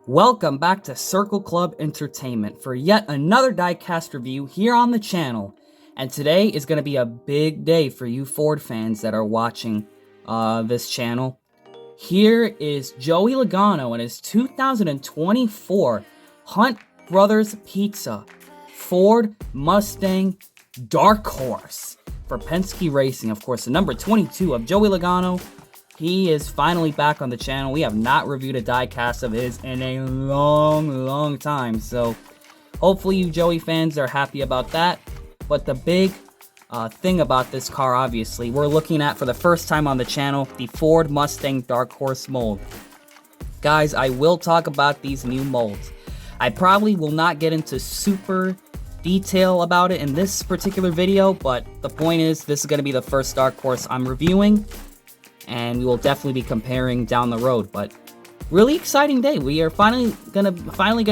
Welcome back to Circle Club Entertainment for yet another diecast review here on the channel. And today is going to be a big day for you Ford fans that are watching this channel. Here is Joey Logano and his 2024 Hunt Brothers Pizza Ford Mustang Dark Horse for Penske Racing. Of course, the number 22 of Joey Logano. He is finally back on the channel. We have not reviewed a diecast of his in a long time. So hopefully you Joey fans are happy about that. But the big thing about this car, obviously, we're looking at for the first time on the channel, the Ford Mustang Dark Horse mold. Guys, I will talk about these new molds. I probably will not get into super detail about it in this particular video, but the point is this is going to be the first Dark Horse I'm reviewing. And we will definitely be comparing down the road, but really exciting day. We are finally gonna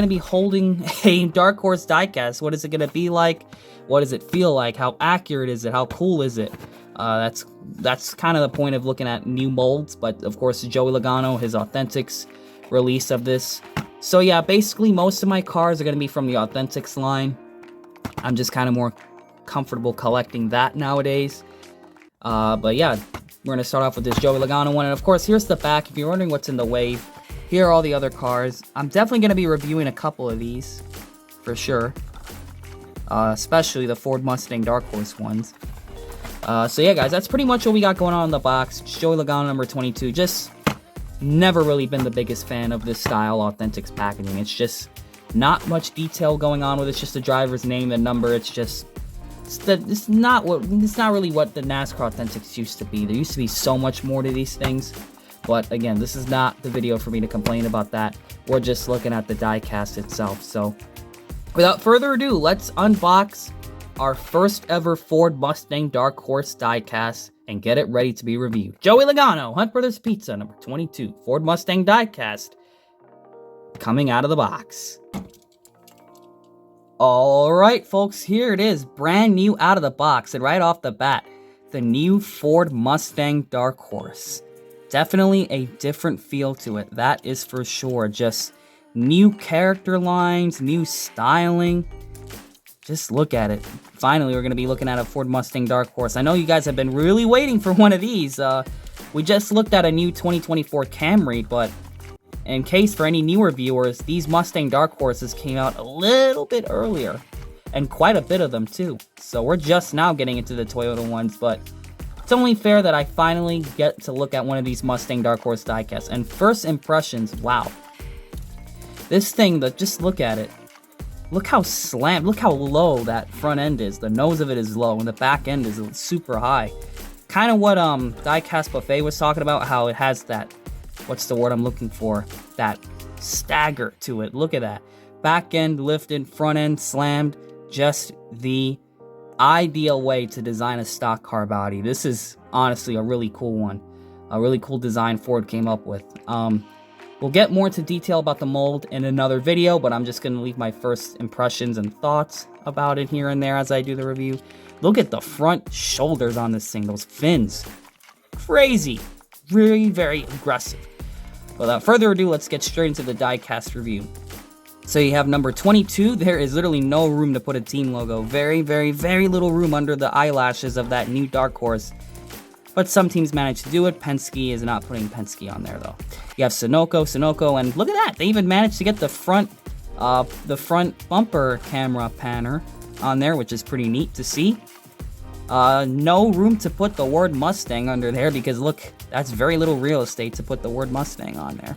be holding a Dark Horse diecast. What is it gonna be like? What does it feel like? How accurate is it? How cool is it? That's kind of the point of looking at new molds, but of course Joey Logano, his Authentics release of this. So yeah, basically most of my cars are gonna be from the Authentics line. I'm just kind of more comfortable collecting that nowadays. But yeah. We're going to start off with this Joey Logano one, and of course, here's the back. If you're wondering what's in the way, here are all the other cars. I'm definitely going to be reviewing a couple of these, for sure. Especially the Ford Mustang Dark Horse ones. So yeah, guys, that's pretty much what we got going on in the box. Joey Logano number 22. Just never really been the biggest fan of this style Authentics packaging. It's just not much detail going on with it. It's just the driver's name, the number. It's just... It's not really what the NASCAR Authentics used to be. There used to be so much more to these things. But again, this is not the video for me to complain about that. We're just looking at the diecast itself. So without further ado, let's unbox our first ever Ford Mustang Dark Horse diecast and get it ready to be reviewed. Joey Logano, Hunt Brothers Pizza, number 22, Ford Mustang diecast, coming out of the box. Alright folks, here it is, brand new out of the box, and right off the bat, the new Ford Mustang Dark Horse. Definitely a different feel to it, that is for sure. Just new character lines, new styling. Just look at it. Finally, we're going to be looking at a Ford Mustang Dark Horse. I know you guys have been really waiting for one of these. We just looked at a new 2024 Camry, but in case for any newer viewers, these Mustang Dark Horses came out a little bit earlier, and quite a bit of them too. So we're just now getting into the Toyota ones, but it's only fair that I finally get to look at one of these Mustang Dark Horse diecasts. And first impressions, wow. This thing, just look at it. Look how slammed, look how low that front end is. The nose of it is low, and the back end is super high. Kind of what Diecast Buffet was talking about, how it has that, what's the word I'm looking for? That stagger to it. Look at that. Back end lifted, front end slammed. Just the ideal way to design a stock car body. This is honestly a really cool one. A really cool design Ford came up with. We'll get more into detail about the mold in another video, but I'm just going to leave my first impressions and thoughts about it here and there as I do the review. Look at the front shoulders on this thing. Those fins. Crazy. Very, very aggressive. Without further ado, let's get straight into the diecast review. So you have number 22. There is literally no room to put a team logo. Very, very, very little room under the eyelashes of that new Dark Horse. But some teams manage to do it. Penske is not putting Penske on there, though. You have Sunoco, and look at that. They even managed to get the front bumper camera panner on there, which is pretty neat to see. No room to put the word Mustang under there because look, that's very little real estate to put the word Mustang on there.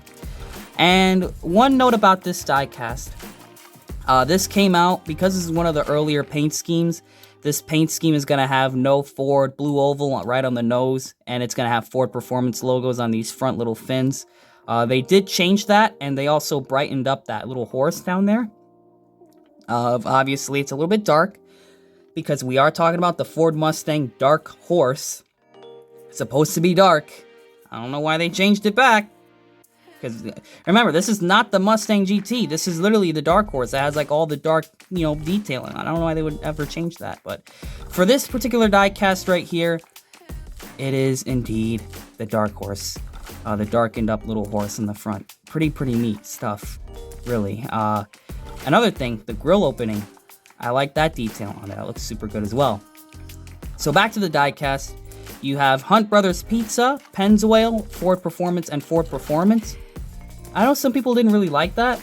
And one note about this diecast. This came out because this is one of the earlier paint schemes. This paint scheme is going to have no Ford blue oval right on the nose, and it's going to have Ford Performance logos on these front little fins. They did change that, and they also brightened up that little horse down there. Obviously, it's a little bit dark, because we are talking about the Ford Mustang Dark Horse. It's supposed to be dark. I don't know why they changed it back. Because remember, this is not the Mustang GT. This is literally the Dark Horse that has like all the dark, detailing. I don't know why they would ever change that. But for this particular diecast right here, it is indeed the Dark Horse. The darkened up little horse in the front. Pretty neat stuff. really. Another thing, the grill opening. I like that detail on it. That looks super good as well. So back to the diecast. You have Hunt Brothers Pizza, Pennzoil, Ford Performance, and Ford Performance. I know some people didn't really like that,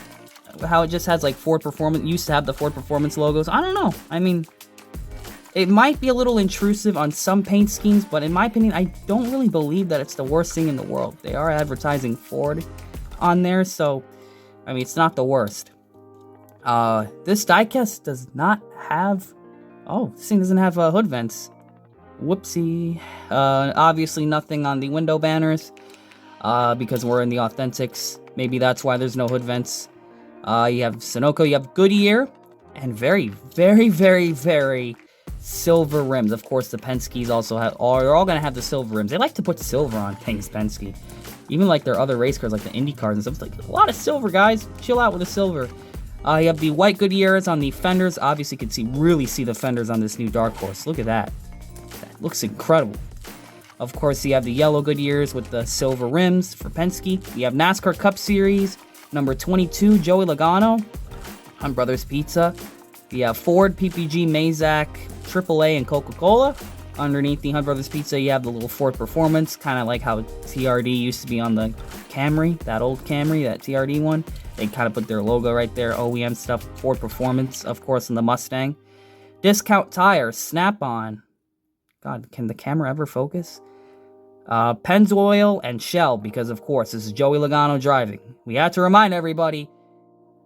how it just has like Ford Performance, used to have the Ford Performance logos. I don't know. I mean, it might be a little intrusive on some paint schemes, but in my opinion, I don't really believe that it's the worst thing in the world. They are advertising Ford on there, so, I mean, it's not the worst. This diecast does not have, oh, this thing doesn't have hood vents. Whoopsie. Obviously nothing on the window banners, because we're in the Authentics. Maybe that's why there's no hood vents. You have Sunoco, you have Goodyear, and very, very, very, very silver rims. Of course, the Penske's also have, they're all gonna have the silver rims. They like to put silver on things, Penske. Even like their other race cars, like the Indy cars and stuff. It's like a lot of silver, guys. Chill out with the silver. You have the white Goodyears on the fenders. Obviously, you can really see the fenders on this new Dark Horse. Look at that. That looks incredible. Of course, you have the yellow Goodyears with the silver rims for Penske. You have NASCAR Cup Series, number 22, Joey Logano, Hunt Brothers Pizza. You have Ford, PPG, Mazak, AAA, and Coca-Cola. Underneath the Hunt Brothers Pizza, you have the little Ford Performance, kind of like how TRD used to be on the Camry, that old Camry, that TRD one. They kind of put their logo right there, OEM stuff, Ford Performance, of course, in the Mustang. Discount Tires, Snap-on. God, can the camera ever focus? Pennzoil and Shell, because of course, this is Joey Logano driving. We had to remind everybody,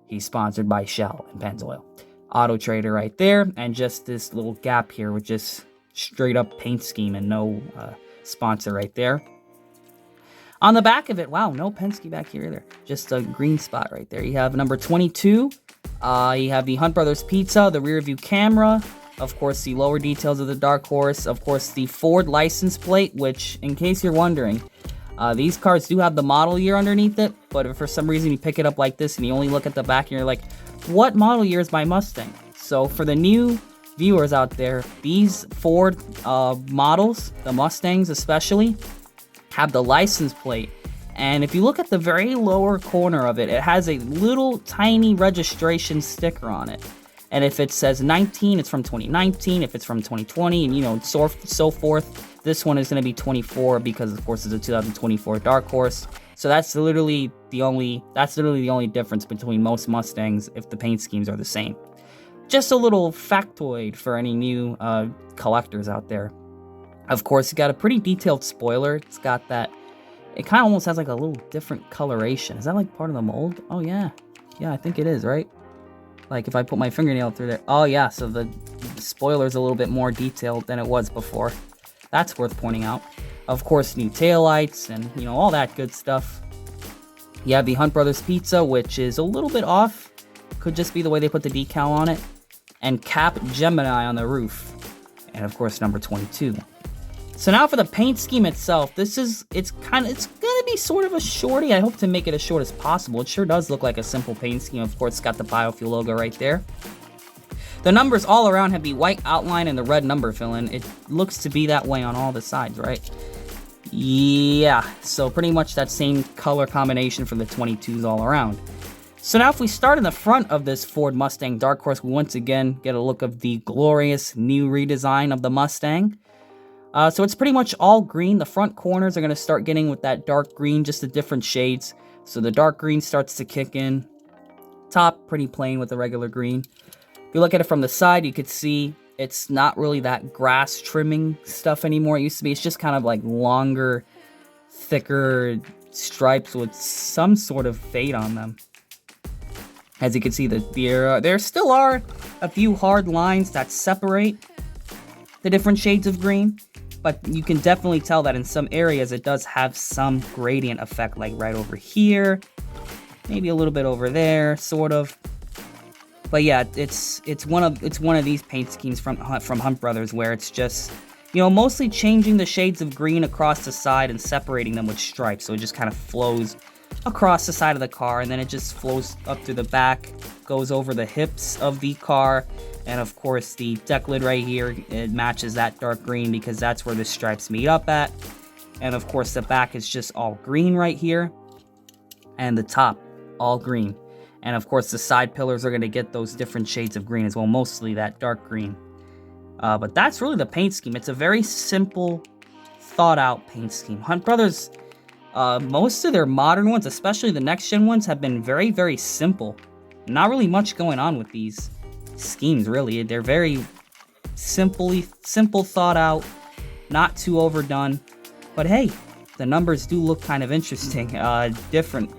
he's sponsored by Shell and Pennzoil. Auto Trader right there, and just this little gap here with just straight up paint scheme and no sponsor right there. On the back of it, wow, no Penske back here either. Just a green spot right there. You have number 22. You have the Hunt Brothers Pizza, the rear view camera. Of course, the lower details of the Dark Horse. Of course, the Ford license plate, which, in case you're wondering, these cars do have the model year underneath it. But if for some reason you pick it up like this and you only look at the back and you're like, what model year is my Mustang? So for the new viewers out there, these Ford models, the Mustangs especially, have the license plate, and if you look at the very lower corner of it, it has a little tiny registration sticker on it, and if it says 19, it's from 2019, if it's from 2020, and you know, so forth. This one is going to be 24 because of course it's a 2024 Dark Horse. So that's literally the only difference between most Mustangs if the paint schemes are the same. Just a little factoid for any new collectors out there. Of course, you got a pretty detailed spoiler. It's got that, it kind of almost has like a little different coloration. Is that like part of the mold? Oh yeah. Yeah, I think it is, right? Like if I put my fingernail through there. Oh yeah, so the spoiler's a little bit more detailed than it was before. That's worth pointing out. Of course, new taillights and, you know, all that good stuff. You have the Hunt Brothers Pizza, which is a little bit off. Could just be the way they put the decal on it. And Cap Gemini on the roof. And of course, number 22. So now for the paint scheme itself, it's gonna be sort of a shorty. I hope to make it as short as possible. It sure does look like a simple paint scheme. Of course, it's got the biofuel logo right there. The numbers all around have the white outline and the red number fill-in. It looks to be that way on all the sides, right? Yeah, so pretty much that same color combination for the 22s all around. So now if we start in the front of this Ford Mustang Dark Horse, we once again get a look of the glorious new redesign of the Mustang. So it's pretty much all green. The front corners are going to start getting with that dark green, just the different shades. So the dark green starts to kick in. Top, pretty plain with the regular green. If you look at it from the side, you could see it's not really that grass trimming stuff anymore. It used to be. It's just kind of like longer, thicker stripes with some sort of fade on them. As you can see, there still are a few hard lines that separate the different shades of green. But you can definitely tell that in some areas it does have some gradient effect, like right over here, maybe a little bit over there, sort of. But yeah, it's one of these paint schemes from Hunt Brothers where it's just, you know, mostly changing the shades of green across the side and separating them with stripes, so it just kind of flows across the side of the car, and then it just flows up through the back, goes over the hips of the car. And of course, the deck lid right here, it matches that dark green because that's where the stripes meet up at. And of course, the back is just all green right here. And the top, all green. And of course, the side pillars are going to get those different shades of green as well, mostly that dark green. But that's really the paint scheme. It's a very simple, thought-out paint scheme. Hunt Brothers, most of their modern ones, especially the next-gen ones, have been very, very simple. Not really much going on with these schemes, really. They're very simple, thought out, not too overdone. But hey, the numbers do look kind of interesting, different.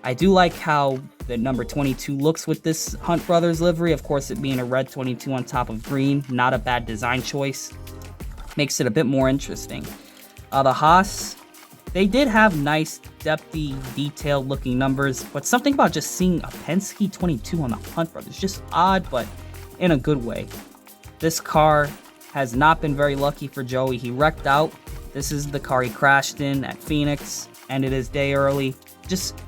I do like how the number 22 looks with this Hunt Brothers livery. Of course, it being a red 22 on top of green, not a bad design choice. Makes it a bit more interesting. The Haas, they did have nice, depthy, detailed looking numbers, but something about just seeing a Penske 22 on the Hunt Brothers, just odd, but in a good way. This car has not been very lucky for Joey. He wrecked out. This is the car he crashed in at Phoenix, ended his day early. Just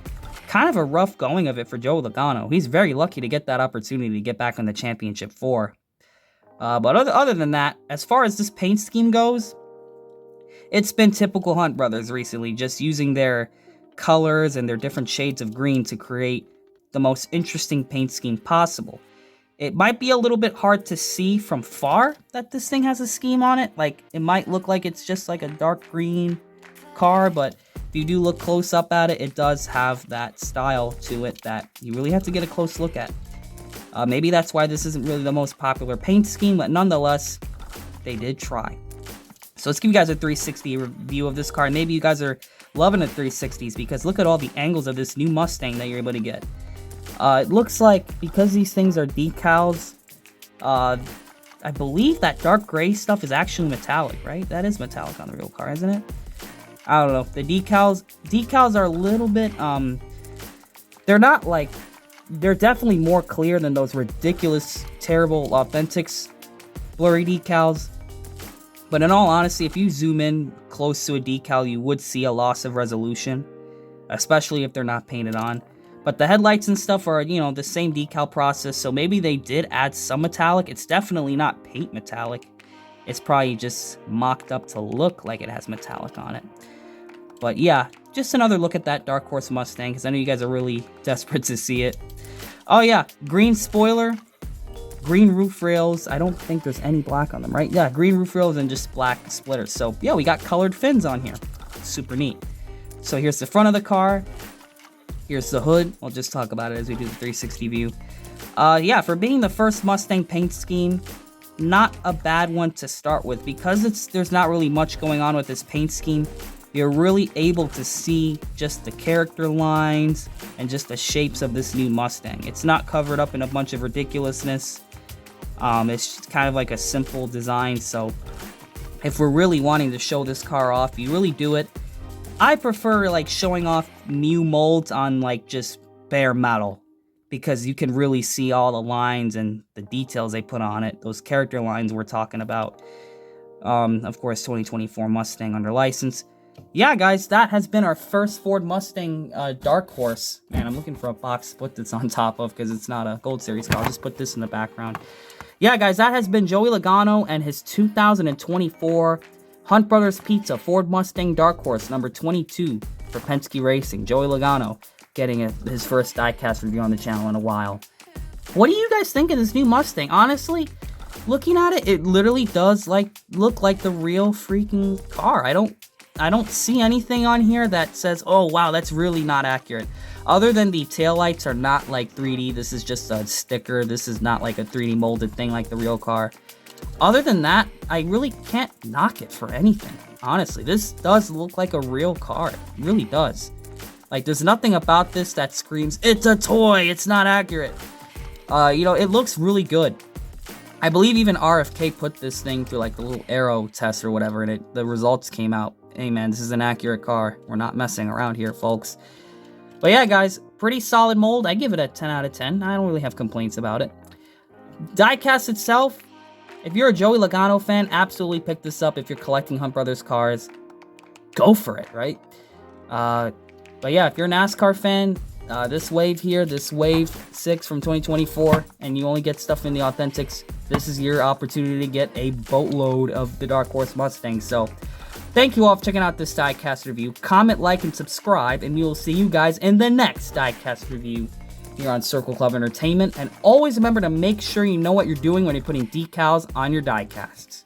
kind of a rough going of it for Joey Logano. He's very lucky to get that opportunity to get back on the championship 4. But other than that, as far as this paint scheme goes, it's been typical Hunt Brothers recently, just using their colors and their different shades of green to create the most interesting paint scheme possible. It might be a little bit hard to see from far that this thing has a scheme on it. Like, it might look like it's just like a dark green car, but if you do look close up at it, it does have that style to it that you really have to get a close look at. Maybe that's why this isn't really the most popular paint scheme, but nonetheless, they did try. So let's give you guys a 360 review of this car. Maybe you guys are loving the 360s because look at all the angles of this new Mustang that you're able to get. It looks like, because these things are decals, I believe that dark gray stuff is actually metallic, right? That is metallic on the real car, isn't it? I don't know. The decals are a little bit, they're not like, they're definitely more clear than those ridiculous, terrible Authentics blurry decals. But in all honesty, if you zoom in close to a decal, you would see a loss of resolution, especially if they're not painted on. But the headlights and stuff are, you know, the same decal process, so maybe they did add some metallic. It's definitely not paint metallic. It's probably just mocked up to look like it has metallic on it. But yeah, just another look at that Dark Horse Mustang, because I know you guys are really desperate to see it. Oh yeah, green spoiler, green roof rails. I don't think there's any black on them, right? Yeah, green roof rails and just black splitters. So yeah, we got colored fins on here. Super neat. So here's the front of the car. Here's the hood. We'll just talk about it as we do the 360 view. Yeah, for being the first Mustang paint scheme, not a bad one to start with. Because there's not really much going on with this paint scheme, you're really able to see just the character lines and just the shapes of this new Mustang. It's not covered up in a bunch of ridiculousness. It's just kind of like a simple design. So if we're really wanting to show this car off, you really do it. I prefer like showing off new molds on like just bare metal, because you can really see all the lines and the details they put on it. Those character lines we're talking about. Of course, 2024 Mustang under license. Yeah, guys, that has been our first Ford Mustang Dark Horse. Man, I'm looking for a box to put this on top of because it's not a Gold Series car. I'll just put this in the background. Yeah, guys, that has been Joey Logano and his 2024 Hunt Brothers Pizza Ford Mustang Dark Horse number 22 for Penske Racing. Joey Logano getting his first diecast review on the channel in a while. What do you guys think of this new Mustang? Honestly, looking at it, it literally does look like the real freaking car. I don't see anything on here that says, oh wow, that's really not accurate. Other than the taillights are not like 3D. This is just a sticker. This is not like a 3D molded thing like the real car. Other than that, I really can't knock it for anything. Honestly, this does look like a real car. It really does. Like, there's nothing about this that screams, it's a toy, it's not accurate. You know, it looks really good. I believe even RFK put this thing through like the little aero test or whatever, and the results came out. Hey man, this is an accurate car. We're not messing around here, folks. But yeah, guys, pretty solid mold. I give it a 10 out of 10. I don't really have complaints about it. Diecast itself, if you're a Joey Logano fan, absolutely pick this up. If you're collecting Hunt Brothers cars, go for it, right? But yeah, if you're a NASCAR fan, this wave here, this wave 6 from 2024, and you only get stuff in the Authentics, this is your opportunity to get a boatload of the Dark Horse Mustang. So Thank you all for checking out this Diecast review. Comment, like, and subscribe, and we will see you guys in the next Diecast review here on Circle Club Entertainment. And always remember to make sure you know what you're doing when you're putting decals on your diecasts.